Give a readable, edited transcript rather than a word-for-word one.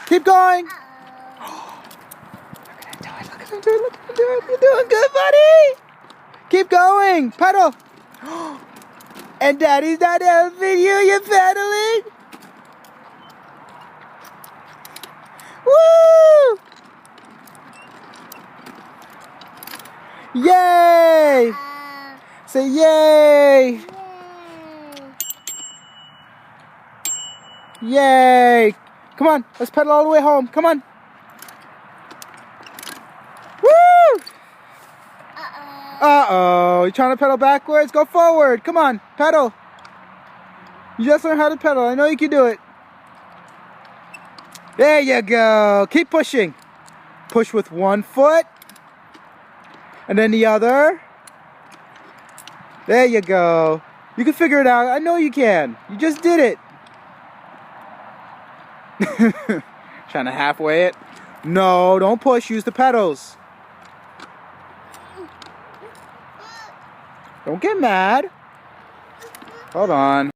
Keep going. Look at him do it. Look at him do it. Look at him do it. You're doing good, buddy. Keep going. Pedal. And Daddy's not helping you. You're pedaling. Woo! Yay! Say yay! Yay! Come on, let's pedal all the way home. Come on. Woo! Uh-oh. You trying to pedal backwards? Go forward. Come on, pedal. You just learned how to pedal. I know you can do it. There you go. Keep pushing. Push with one foot. And then the other. There you go. You can figure it out. I know you can. You just did it. Trying to halfway it. No, don't push. Use the pedals. Don't get mad. Hold on.